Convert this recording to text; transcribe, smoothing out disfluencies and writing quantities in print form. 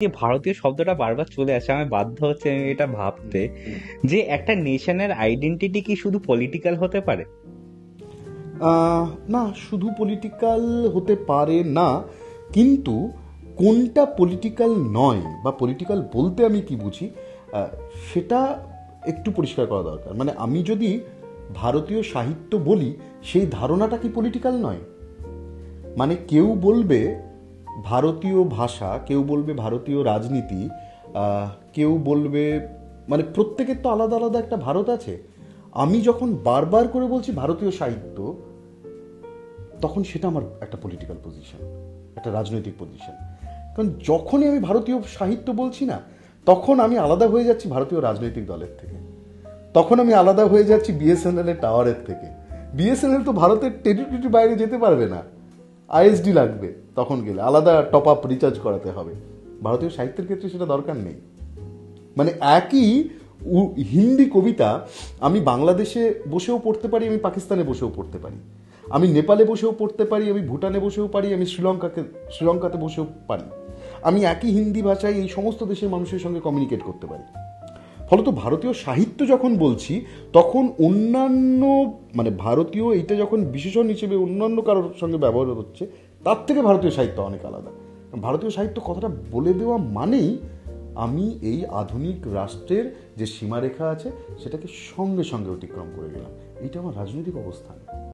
যে ভারতীয় শব্দটা বারবার চলে আসে, আমি বাধ্য হচ্ছে আমি এটা ভাবতে যে একটা নেশনের আইডেন্টিটি কি শুধু পলিটিক্যাল হতে পারে? না, শুধু পলিটিক্যাল হতে পারে না, কিন্তু কোনটা পলিটিক্যাল নয় বা পলিটিক্যাল বলতে আমি কি বুঝি আহ, সেটা একটু পরিষ্কার করা দরকার। মানে আমি যদি ভারতীয় সাহিত্য বলি, সেই ধারণাটা কি পলিটিক্যাল নয়? মানে কেউ বলবে ভারতীয় ভাষা, কেউ বলবে ভারতীয় রাজনীতি, কেউ বলবে, মানে প্রত্যেকের তো আলাদা আলাদা একটা ভারত আছে। আমি যখন বারবার করে বলছি ভারতীয় সাহিত্য, তখন সেটা আমার একটা পলিটিক্যাল পজিশন, একটা রাজনৈতিক পজিশন। কারণ যখনই আমি ভারতীয় সাহিত্য বলছি না, তখন আমি আলাদা হয়ে যাচ্ছি ভারতীয় রাজনৈতিক দলের থেকে, তখন আমি আলাদা হয়ে যাচ্ছি বিএসএনএল এর টাওয়ারের থেকে। বিএসএনএল তো ভারতের টেরিটরির বাইরে যেতে পারবে না, আইএসডি লাগবে, তখন গেলে আলাদা টপ আপ রিচার্জ করাতে হবে। ভারতীয় সাহিত্যের ক্ষেত্রে সেটা দরকার নেই। মানে একই হিন্দি কবিতা আমি বাংলাদেশে বসেও পড়তে পারি, আমি পাকিস্তানে বসেও পড়তে পারি, আমি নেপালে বসেও পড়তে পারি, আমি ভুটানে বসেও পারি, আমি শ্রীলঙ্কাতে বসেও পারি। আমি একই হিন্দি ভাষায় এই সমস্ত দেশের মানুষের সঙ্গে কমিউনিকেট করতে পারি। ফলত ভারতীয় সাহিত্য যখন বলছি, তখন অন্যান্য, মানে ভারতীয় এইটা যখন বিশেষণ হিসেবে অন্যান্য কারোর সঙ্গে ব্যবহার হচ্ছে, তার থেকে ভারতীয় সাহিত্য অনেক আলাদা। ভারতীয় সাহিত্য কথাটা বলে দেওয়া মানেই আমি এই আধুনিক রাষ্ট্রের যে সীমারেখা আছে সেটাকে সঙ্গে সঙ্গে অতিক্রম করে গেলাম। এইটা আমার রাজনৈতিক অবস্থান।